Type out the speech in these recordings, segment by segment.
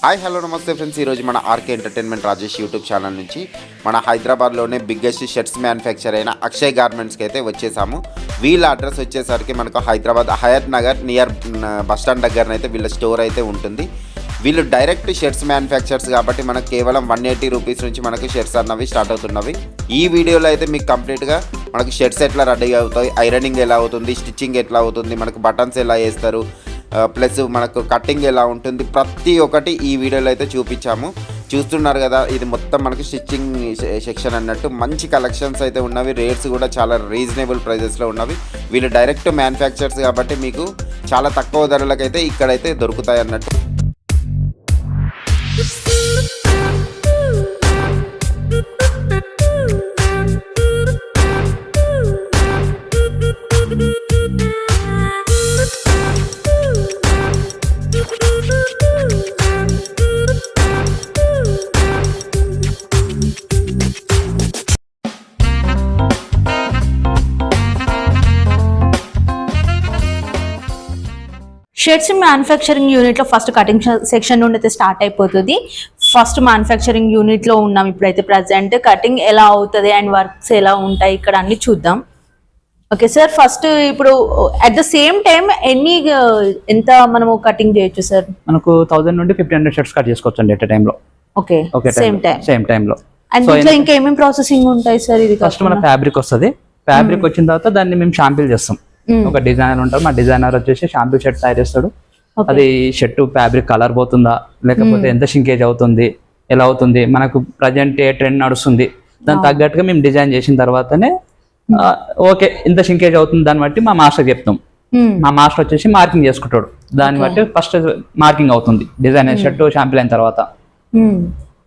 Hi hello నమస్తే friends, ఈరోజు మన RK entertainment Rajesh YouTube channel నుంచి మన హైదరాబాద్లోనే బిగ్గెస్ట్ షర్ట్స్ మ్యానుఫ్యాక్చర్ అయిన అక్షయ్ గార్మెంట్స్కి అయితే వచ్చేసాము. వీళ్ళ అడ్రస్ వచ్చేసరికి మనకు హైదరాబాద్ హయత్ నగర్ నియర్ బస్టాండ్ దగ్గరనైతే వీళ్ళ స్టోర్ అయితే ఉంటుంది. వీళ్ళు డైరెక్ట్ షర్ట్స్ మ్యానుఫ్యాక్చర్స్ కాబట్టి మనకు కేవలం 180 రూపీస్ నుంచి మనకు షర్ట్స్ అన్నవి స్టార్ట్ అవుతున్నవి. ఈ వీడియోలో అయితే మీకు కంప్లీట్గా మనకు షర్ట్స్ ఎట్లా రెడీ అవుతాయి, ఐరనింగ్ ఎలా అవుతుంది, స్టిచ్చింగ్ ఎట్లా అవుతుంది, మనకు బటన్స్ ఎలా వేస్తారు, ప్లస్ మనకు కటింగ్ ఎలా ఉంటుంది, ప్రతి ఒక్కటి ఈ వీడియోలో అయితే చూపించాము. చూస్తున్నారు కదా, ఇది మొత్తం మనకు స్టిచ్చింగ్ సెక్షన్ అన్నట్టు. మంచి కలెక్షన్స్ అయితే ఉన్నవి, రేట్స్ కూడా చాలా రీజనబుల్ ప్రైజెస్లో ఉన్నవి. వీళ్ళు డైరెక్ట్ మ్యానుఫ్యాక్చర్స్ కాబట్టి మీకు చాలా తక్కువ ధరలకైతే ఇక్కడైతే దొరుకుతాయి అన్నట్టు. షర్ట్స్ మ్యానుఫ్యాక్చరింగ్ యూనిట్ లో ఫస్ట్ కటింగ్ సెక్షన్ నుండి అయితే స్టార్ట్ అయిపోతుంది. ఫస్ట్ మ్యానుఫ్యాక్చరింగ్ యూనిట్ లో ఉన్నాం ఇప్పుడైతే. ప్రజెంట్ కటింగ్ ఎలా అవుతుంది అండ్ వర్క్స్ ఎలా ఉంటాయి ఇక్కడ అన్ని చూద్దాం. ఓకే సార్, ఫస్ట్ ఇప్పుడు అట్ ద సేమ్ టైం ఎంత మనము కటింగ్ చేయొచ్చు సార్? మనకు 1000 నుండి 1500 షర్ట్స్ కట్ చేసుకోవచ్చు అండి ఎట్ టైం లో. ఓకే, సేమ్ టైం లో. అండ్ దీంట్లో ఇంకా ఏమేమి ప్రాసెసింగ్ ఉంటాయి సార్? ఇది ఫస్ట్ మన ఫ్యాబ్రిక్ వస్తుంది. ఫ్యాబ్రిక్ వచ్చిన తర్వాత దాన్ని మేము షాంపిల్ చేస్తాం. ఒక డిజైనర్ ఉంటారు, మా డిజైనర్ వచ్చేసి షాంపిల్ షర్ట్ తయారు చేస్తాడు. అది షర్ట్ ఫ్యాబ్రిక్ కలర్ పోతుందా, లేకపోతే ఎంత షింకేజ్ అవుతుంది, ఎలా అవుతుంది, మనకు ప్రజెంట్ ఏ ట్రెండ్ నడుస్తుంది, దాని తగ్గట్టుగా మేము డిజైన్ చేసిన తర్వాతనే ఓకే ఇంత షింకేజ్ అవుతుంది దాన్ని బట్టి మా మాస్టర్ చెప్తాం. మా మాస్టర్ వచ్చేసి మార్కింగ్ చేసుకుంటాడు. దాన్ని బట్టి ఫస్ట్ మార్కింగ్ అవుతుంది డిజైన్ షర్ట్ షాంపిల్ అయిన తర్వాత.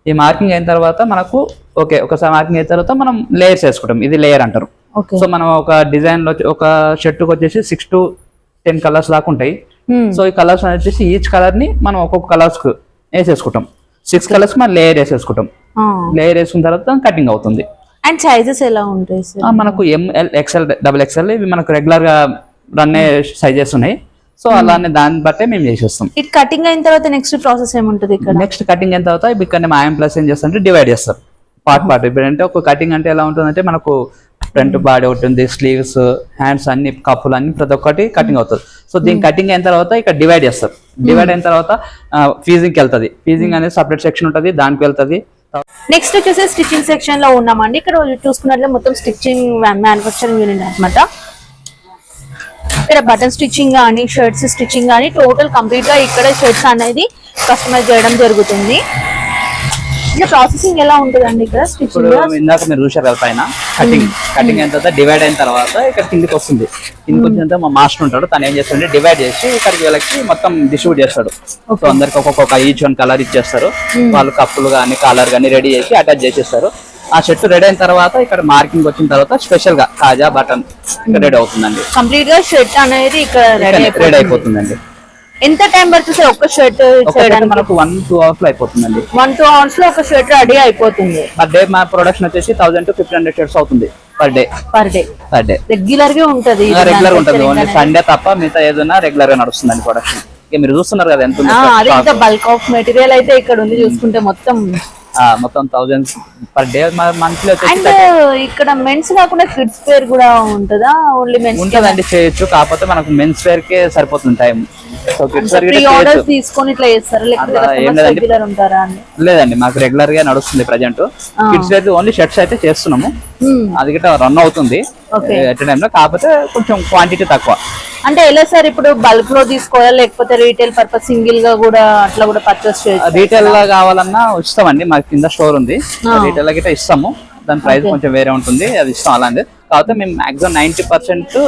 ఈ మార్కింగ్ అయిన తర్వాత మనకు ఓకే ఒకసారి మార్కింగ్ అయిన తర్వాత మనం లేయర్స్ వేసుకుంటాం. ఇది లేయర్ అంటారు. సో మనం ఒక డిజైన్ లో ఒక షర్ట్ కి వచ్చేసి 6 to 10 కలర్స్ దాకా ఉంటాయి. సో ఈ కలర్స్ వచ్చేసి ఈచ్ కలర్ ని మనం ఒక్కొక్క కలర్స్ కు వేసేసుకుంటాం. 6 కలర్స్ మనం లేయర్ వేసేసుకుంటాం. లేయర్ వేసుకున్న తర్వాత కటింగ్ అవుతుంది. అండ్ సైజెస్ ఎలా ఉంటాయి సార్? మనకు ML, XL, XXL ఇవి మనకు రెగ్యులర్ గా రన్ సైజెస్ ఉన్నాయి. సో అలానే దాన్ని బట్టే మేము చేసేస్తాం. ఇట్ కటింగ్ అయిన తర్వాత నెక్స్ట్ ప్రాసెస్ ఏముంటుంది ఇక్కడ? నెక్స్ట్ కటింగ్ అయిన తర్వాత ఇక్కడ మా ప్లస్ ఏం చేస్తారంటే డివైడ్ చేస్తారు పార్ట్. ఇప్పుడు అంటే ఒక కటింగ్ అంటే ఎలా ఉంటుందంటే మనకు ఫ్రంట్ బాడీ ఉంటుంది, స్లీవ్స్, హ్యాండ్స్ అన్ని, కప్పులు అన్ని ప్రతి ఒక్కటి కటింగ్ అవుతుంది. సో దీని కటింగ్ అయిన తర్వాత ఇక్కడ డివైడ్ చేస్తారు. డివైడ్ అయిన తర్వాత ఫీజింగ్ కి వెళ్తుంది. ఫీజింగ్ అనేది సపరేట్ సెక్షన్ ఉంటుంది, దానికి వెళ్తుంది. నెక్స్ట్ వచ్చేసి స్టిచ్చింగ్ సెక్షన్ లో ఉన్నామండి. ఇక్కడ చూసుకున్నట్లే మొత్తం స్టిచ్చింగ్ మ్యానుఫ్యాక్చరింగ్ యూనిట్ అనమాట. ఇక్కడ బటన్ స్టిచ్చింగ్ కానీ, షర్ట్స్ స్టిచ్చింగ్ కానీ టోటల్ కంప్లీట్ గా ఇక్కడ షర్ట్స్ అనేది కస్టమైజ్ చేయడం జరుగుతుంది. ఇంకా ప్రాసెసింగ్ ఎలా ఉంటుందండి ఇక్కడ స్టిచ్చింగ్? ఇందాక మీరు చూసారు కదా పైన కటింగ్ అయిన తర్వాత డివైడ్ అయిన తర్వాత ఇక్కడ కిందికి వస్తుంది. కిందికి వచ్చిన తర్వాత మా మాస్టర్ ఉంటాడు, తను ఏం చేస్తాడంటే డివైడ్ చేసి ఇక్కడికి వీళ్ళకి మొత్తం డిస్ట్రిబ్యూట్ చేస్తాడు. సో అందరికి ఒక్కొక్క ఈచ్ 1 కలర్ ఇచ్చేస్తారు. వాళ్ళు కప్పులు కానీ కాలర్ కానీ రెడీ చేసి అటాచ్ చేసేస్తారు. ఆ షర్ట్ రెడీ అయిన తర్వాత ఇక్కడ మార్కింగ్ వచ్చిన తర్వాత స్పెషల్ గా కాజా బటన్ ఇక్కడ రెడీ అవుతుందండి. కంప్లీట్ గా షర్ట్ అనేది ఇక్కడ రెడీ అయిపోతుందండి. ఎంత టైం పడుతుంది సార్ ఒక షర్ట్ చేయడానికి? మనకు 1-2 hours లో అయిపోతుందండి. 1-2 hours లో ఒక షర్ట్ రెడీ అయిపోతుంది. పర్ డే మా ప్రొడక్షన్ వచ్చేసి 1000 to 1500 షర్ట్స్ అవుతుంది పర్ డే. రెగ్యులర్ గా ఉంటది. ఓన్లీ సండే తప్ప మిగతా ఏదైనా రెగ్యులర్ గా నడుస్తుందండి ప్రొడక్షన్. మీరు చూస్తున్నారు కదా ఎంత బల్క్ ఆఫ్ మెటీరియల్ అయితే ఇక్కడ ఉంది. చూసుకుంటే మొత్తం 1000 పర్ డే మంత్లీ. అండ్ ఇక్కడ మెన్స్ కాకుండా కిడ్స్ వేర్ కూడా ఉంటుందా? ఓన్లీ మెన్స్ ఉంటదండి, చేయొచ్చు. కాకపోతే మనకు మెన్స్ వేర్ కే సరిపోతుంది టైం. సో కిడ్స్ వేర్ తీసుకొని ఇట్లా చేస్తారా లేకపోతే ఉంటారా? లేదండి, మాకు రెగ్యులర్ గా నడుస్తుంది present. Kids wear only shirts అయితే చేస్తున్నాము. అది గిట్ట రన్ అవుతుంది ఎట్ టైం లో. కాకపోతే కొంచెం క్వాంటిటీ తక్కువ. అంటే ఎలా సార్ ఇప్పుడు బల్క్ లో తీసుకోవాలా లేకపోతే రీటైల్ పర్పస్ సింగిల్ గా కూడా అట్లా కూడా పర్చేస్ చేయొచ్చు? రీటైల్ గా కావాలన్నా ఇస్తామండి, మాకు కింద స్టోర్ ఉంది. రీటైల్ గిట్ట ఇస్తాము. దాని ప్రైస్ కొంచెం వేరే ఉంటుంది, అది ఇస్తాం అలాంటి. కాకపోతే మేము మాక్సిమం 90%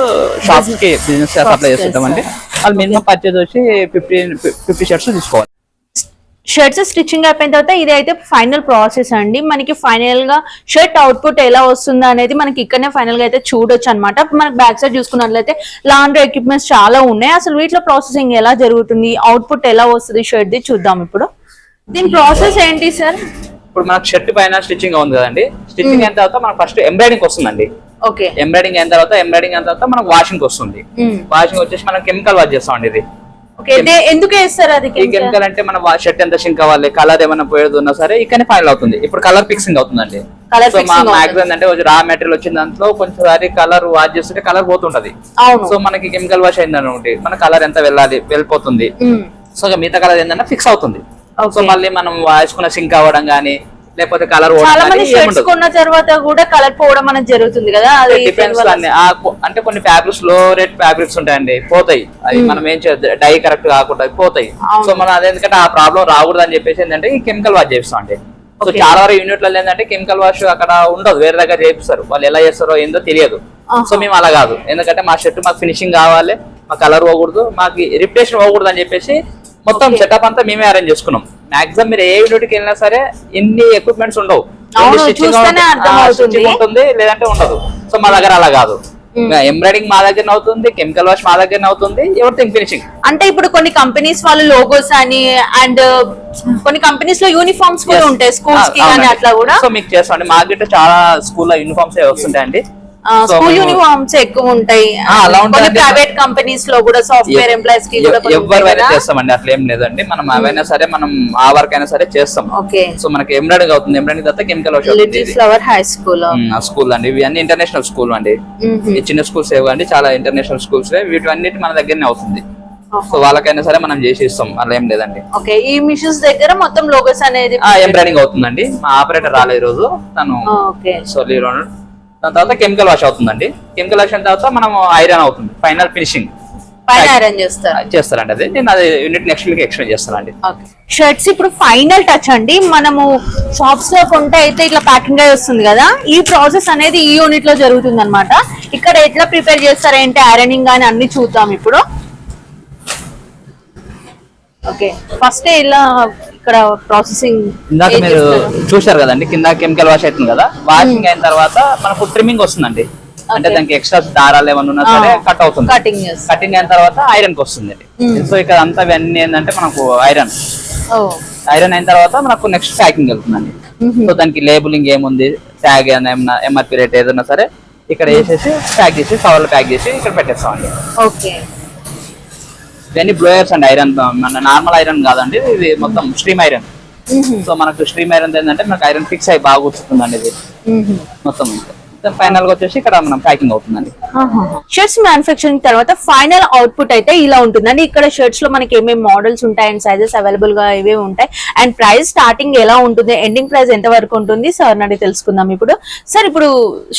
షాప్స్ కి బిజినెస్ సప్లై చేస్తుంటామండి. వాళ్ళు మినిమం పర్చేజ్ వచ్చి 50 షర్ట్స్ తీసుకోవాలి. షర్ట్స్ స్టిచ్చింగ్ అయిపోయిన తర్వాత ఇది అయితే ఫైనల్ ప్రాసెస్ అండి. మనకి ఫైనల్ గా షర్ట్ అవుట్పుట్ ఎలా వస్తుందో అనేది మనకి ఇక్కడనే ఫైనల్ గా అయితే చూడొచ్చు అనమాట. మనకి బ్యాక్ సైడ్ చూసుకున్నట్లయితే లాండ్రీ ఎక్విప్మెంట్స్ చాలా ఉన్నాయి. అసలు వీటిలో ప్రాసెసింగ్ ఎలా జరుగుతుంది, అవుట్పుట్ ఎలా వస్తుంది షర్ట్ ది చూద్దాం ఇప్పుడు. దీని ప్రాసెస్ ఏంటి సార్? ఇప్పుడు మనకు షర్ట్ పైన స్టిచ్చింగ్ ఉంది కదండి. స్టిచ్చింగ్ అయిన తర్వాత మనకు ఫస్ట్ ఎంబ్రాయిడింగ్ వస్తుందండి. ఓకే, ఎంబ్రాయిడింగ్ అయిన తర్వాత మనకు వాషింగ్ వస్తుంది. వాషింగ్ వచ్చేసి మనం కెమికల్ వాష్ చేస్తామండి. ఇది ఎందుకు వేస్తారు అది ఈ కెమికల్ అంటే మన షర్ట్ ఎంత షింక్ అవ్వాలి, కలర్ ఏమైనా పోయేది ఉన్నా సరే ఇక్కడనే ఫైనల్ అవుతుంది. ఇప్పుడు కలర్ ఫిక్సింగ్ అవుతుందండి. సో మా మ్యాక్సిమం అంటే రా మెటీరియల్ వచ్చిన దాంట్లో కొంచెం సారి కలర్ వాష్ చేస్తుంటే కలర్ పోతుంటది. సో మనకి కెమికల్ వాష్ అయిందనుకోండి మన కలర్ ఎంత వెళ్ళిపోతుంది. సో మిగతా కలర్ ఏంటంటే ఫిక్స్ అవుతుంది. సో మళ్ళీ మనం వాషుకున్న సింక్ అవ్వడం గానీ లేకపోతే కలర్ చాలా మంది షర్ట్స్ కొన్న తర్వాత కూడా కలర్ పోవడం అనేది జరుగుతుంది కదా, అది డిపెండ్స్ అంటే కొన్ని ఫ్యాబ్రిక్స్ లో రేట్ ఫ్యాబ్రిక్స్ ఉంటాయండి, పోతాయి. అది మనం ఏం చేయదు, డై కరెక్ట్ కాకుండా పోతాయి. సో మనం అదేందుకంటే ఆ ప్రాబ్లం రాకూడదు అని చెప్పేసి ఏంటంటే ఈ కెమికల్ వాష్ చేపిస్తాం అండి. సో చాలా వరకు యూనిట్లలో ఏంటంటే కెమికల్ వాష్ అక్కడ ఉండదు, వేరే దగ్గర చేపిస్తారు. వాళ్ళు ఎలా చేస్తారో ఏందో తెలియదు. సో మేము అలా కాదు, ఎందుకంటే మా షర్ట్ మాకు ఫినిషింగ్ కావాలి, మా కలర్ పోకూడదు, మాకు రిప్యుటేషన్ పోకూడదు అని చెప్పేసి మొత్తం సెటప్ అంతా మేమే అరేంజ్ చేసుకున్నాం. మాక్సిమం మీరు ఏ యూనిట్కి వెళ్ళినా సరే ఇన్ని ఎక్విప్మెంట్స్ ఉండవు, స్టిచ్చింగ్ ఉంటుంది లేదంటే ఉండదు. సో మా దగ్గర అలా కాదు, ఎంబ్రాయిడింగ్ మా దగ్గర అవుతుంది, కెమికల్ వాష్ మా దగ్గర అవుతుంది, ఎవ్రీథింగ్ ఫినిషింగ్. అంటే ఇప్పుడు కొన్ని కంపెనీస్ వాళ్ళు లోగోస్ అని అండ్ కొన్ని కంపెనీస్ లో యూనిఫామ్స్ కూడా ఉంటాయి స్కూల్స్ కి కానీ అట్లా కూడా. సో మీకు చేస్తామండి, మా గిట్ట చాలా స్కూల్లో యూనిఫామ్స్ వస్తుంటాయండి. స్కూల్ యూనిఫామ్స్ ఎక్కువ ఉంటాయి, ప్రైవేట్ కంపెనీస్ లో కూడా సాఫ్ట్వేర్ ఎంప్లాయీస్ కి ఎవరైనా చేస్తామండి, అట్లా ఏం లేదండి. మనం అవైనా సరే మనం ఆ వర్క్ అయినా సరే చేస్తాం. సో మనకి ఎంబ్రాయిడింగ్ అవుతుంది, ఎంబ్రాయిడింగ్ తర్వాత chemical flower high school school అండి. ఇవి అన్ని ఇంటర్నేషనల్ స్కూల్ అండి, ఈ చిన్న స్కూల్స్ ఏవండి చాలా ఇంటర్నేషనల్ స్కూల్స్, వీటన్నిటి మన దగ్గరనే అవుతుంది. సో వాళ్ళకైనా సరే మనం చేసి ఇస్తాం, అలా ఏం లేదండి. ఓకే, ఈ మిషన్స్ దగ్గర మొత్తం లోగోస్ అనేది ఎంబ్రాయిడింగ్ అవుతుందండి. మా ఆపరేటర్ రాలేదు ఈ రోజు, తను సో దాని తర్వాత కెమికల్ వాష్ అవుతుందండి. కెమికల్ వాష్ అయిన తర్వాత మనం ఐరన్ అవుతుంది, ఫైనల్ ఫినిషింగ్ చేస్తారండి. అదే నేను అది యూనిట్ నెక్స్ట్ వీక్ ఎక్స్ప్లెయిన్ చేస్తానండి. షర్ట్స్ ఇప్పుడు ఫైనల్ టచ్ అండి, మనము షాప్స్ లో కొంటే అయితే ఇట్లా ప్యాకింగ్ అయి వస్తుంది కదా, ఈ ప్రాసెస్ అనేది ఈ యూనిట్ లో జరుగుతుంది అనమాట. ఇక్కడ ఎట్లా ప్రిపేర్ చేస్తారంటే ఐరనింగ్ కానీ అన్ని చూద్దాం ఇప్పుడు. ఓకే, ఫస్ట్ ఇలా ఇక్కడ ప్రాసెసింగ్ ఇందాక మీరు చూసారు కదండి, కింద కెమికల్ వాష్ అవుతుంది కదా, వాషింగ్ అయిన తర్వాత మనకు ట్రిమ్మింగ్ వస్తుందండి. అంటే దానికి ఎక్స్ట్రా దారాలు ఏమన్నా ఉన్నా సరే కట్ అవుతుంది. కటింగ్ అయిన తర్వాత ఐరన్ కి వస్తుంది. సో ఇక్కడ అంతా ఇవన్నీ ఏంటంటే మనకు ఐరన్ అయిన తర్వాత మనకు నెక్స్ట్ ప్యాకింగ్ వెళ్తుందండి. సో దానికి లేబులింగ్ ఏముంది, ట్యాగ్ ఏమైనా ఎంఆర్పి రేట్ ఏదైనా సరే ఇక్కడ వేసేసి ప్యాక్ చేసి కవర్లో ప్యాక్ చేసి ఇక్కడ పెట్టేస్తామండి. ఓకే, ఇవన్నీ బ్లోయర్స్ అండి, ఐరన్ మన నార్మల్ ఐరన్ కాదండి, ఇది మొత్తం స్ట్రీమ్ ఐరన్. సో మనకు స్ట్రీమ్ ఐరన్ ఏంటంటే మనకు ఐరన్ ఫిక్స్ అయ్యి బాగా కూర్చుంటుందండి ఇది మొత్తం. ఫైనల్ గా వచ్చేసి ఇక్కడ మనం ప్యాకింగ్ అవుతుందండి. షర్ట్స్ మ్యానుఫ్యాక్చరింగ్ తర్వాత ఫైనల్ అవుట్పుట్ అయితే ఇలా ఉంటుందండి. ఇక్కడ షర్ట్స్ లో మనకి ఏమేమి మోడల్స్ ఉంటాయి అండ్ సైజెస్ అవైలబుల్ గా ఇవే ఉంటాయి అండ్ ప్రైస్ స్టార్టింగ్ ఎలా ఉంటుంది, ఎండింగ్ ప్రైస్ ఎంత వరకు ఉంటుంది సార్ అడిగి తెలుసుకుందాం ఇప్పుడు. సార్ ఇప్పుడు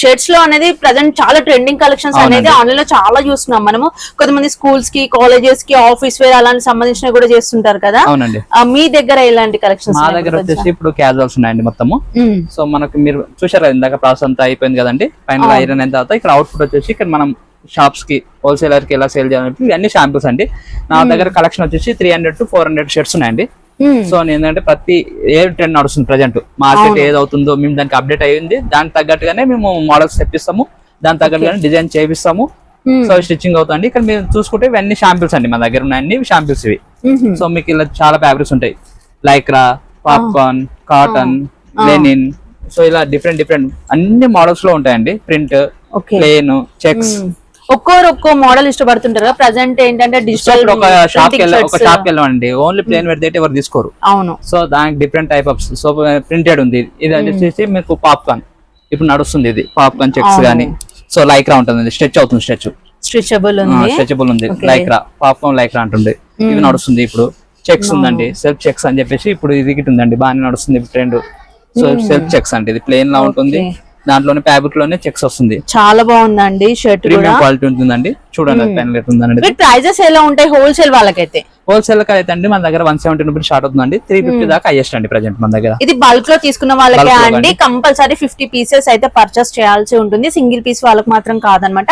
షర్ట్స్ లో అనేది ప్రజెంట్ చాలా ట్రెండింగ్ కలెక్షన్స్ అనేది ఆన్లైన్ లో చాలా చూస్తున్నాం మనము. కొంతమంది స్కూల్స్ కి, కాలేజెస్ కి, ఆఫీస్ వేర్ అలాంటి సంబంధించినవి కూడా చేస్తుంటారు కదా. మీ దగ్గర ఎలాంటి కలెక్షన్స్? మా దగ్గర వచ్చేసి ఇప్పుడు క్యాజువల్స్ ఉన్నాయండి మొత్తము. సో మనకు మీరు చూసారు కదా ఇందాక ప్రాసెస్ అంతా అయిపోయింది కదండి. ఫైనల్ ఐరన్ అయిన తర్వాత ఇక్కడ అవుట్పుట్ వచ్చేసి ఇక్కడ మనం షాప్స్ కి, హోల్సేలర్ కి ఎలా సేల్ చేయాలి ఇవన్నీ షాంపుల్స్ అండి. నా దగ్గర కలెక్షన్ వచ్చేసి 300 to 400 షర్ట్స్ ఉన్నాయండి. సో ఏంటంటే ప్రతి ఏ ట్రెండ్ నడుస్తుంది ప్రజెంట్ మార్కెట్ ఏది అవుతుందో మేము దానికి అప్డేట్ అయ్యింది, దానికి తగ్గట్టుగానే మేము మోడల్స్ తెప్పిస్తాము, దానికి తగ్గట్టుగానే డిజైన్ చేపిస్తాము. సో స్టిచ్చింగ్ అవుతుంది. ఇక్కడ మీరు చూసుకుంటే ఇవన్నీ షాంపుల్స్ అండి, మా దగ్గర ఉన్నాయండి షాంపుల్స్ ఇవి. సో మీకు ఇలా చాలా ఫ్యాబ్రిక్స్ ఉంటాయి, lycra, popcorn, cotton, linen. So ఇలా డిఫరెంట్ అన్ని మోడల్స్ లో ఉంటాయండి. ప్రింట్, ప్లేన్, చెక్స్, ఒక్కో మోడల్ ఇష్టపడుతుంటారు కదా. ప్రెసెంట్ ఏంటంటే డిజిటల్ ఒక షాప్ కి వెళ్ళండి, ఓన్లీ ప్లేన్ పెడితే ఎవరు తీసుకోరు. అవును. సో దానికి different type of so printed ఉంది. ఇది వచ్చేసి మీకు పాప్కార్న్ ఇప్పుడు నడుస్తుంది, ఇది పాప్కార్న్ చెక్స్ గానీ. సో లైక్రా ఉంటుంది, స్ట్రెచ్ అవుతుంది, స్ట్రెచబుల్ ఉంది. లైక్రా, పాప్కార్న్ లైక్రా అంటుంది, ఇది నడుస్తుంది ఇప్పుడు. చెక్స్ ఉందండి, సెల్ఫ్ చెక్స్ అని చెప్పేసి ఇప్పుడు ఇది ఉందండి, బాగానే నడుస్తుంది ట్రెండ్. సో సెల్ఫ్ చెక్స్ అంటే ఇది ప్లేన్ లా ఉంటుంది, దాంట్లోనే ఫ్యాబ్రిక్ లోనే చెక్స్ వస్తుంది. చాలా బాగుందండి షర్ట్, ప్రీమియం క్వాలిటీ ఉంటుందండి. చూడండి ప్రైజెస్ ఎలా ఉంటాయి హోల్సేల్ వాళ్ళకైతే? హోల్సేల్ అయితే అండి మన దగ్గర 170 రూపీస్ స్టార్ట్ అవుతుందండి, 350 దాకా హైయెస్ట్ అండి ప్రెజెంట్ మన దగ్గర. ఇది బల్క్ లో తీసుకున్న వాళ్ళకి అండి కంపల్సరీ 50 పీసెస్ అయితే పర్చేస్ చేయాల్సి ఉంటుంది, సింగిల్ పీస్ వాళ్ళకి మాత్రం కాదనమాట.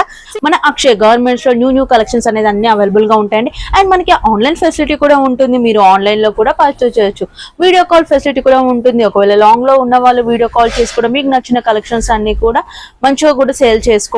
మన అక్షయ్ గార్మెంట్స్ లో న్యూ కలెక్షన్స్ అనేది అన్ని అవైలబుల్ గా ఉంటాయండి. అండ్ మనకి ఆన్లైన్ ఫెసిలిటీ కూడా ఉంటుంది, మీరు ఆన్లైన్ లో కూడా పర్చేస్ చేయొచ్చు. వీడియో కాల్ ఫెసిలిటీ కూడా ఉంటుంది, ఒకవేళ లాంగ్ లో ఉన్న వాళ్ళు వీడియో కాల్ చేసి కూడా మీకు నచ్చిన కలెక్షన్స్ అన్ని కూడా మంచిగా కూడా సేల్ చేసుకోవచ్చు.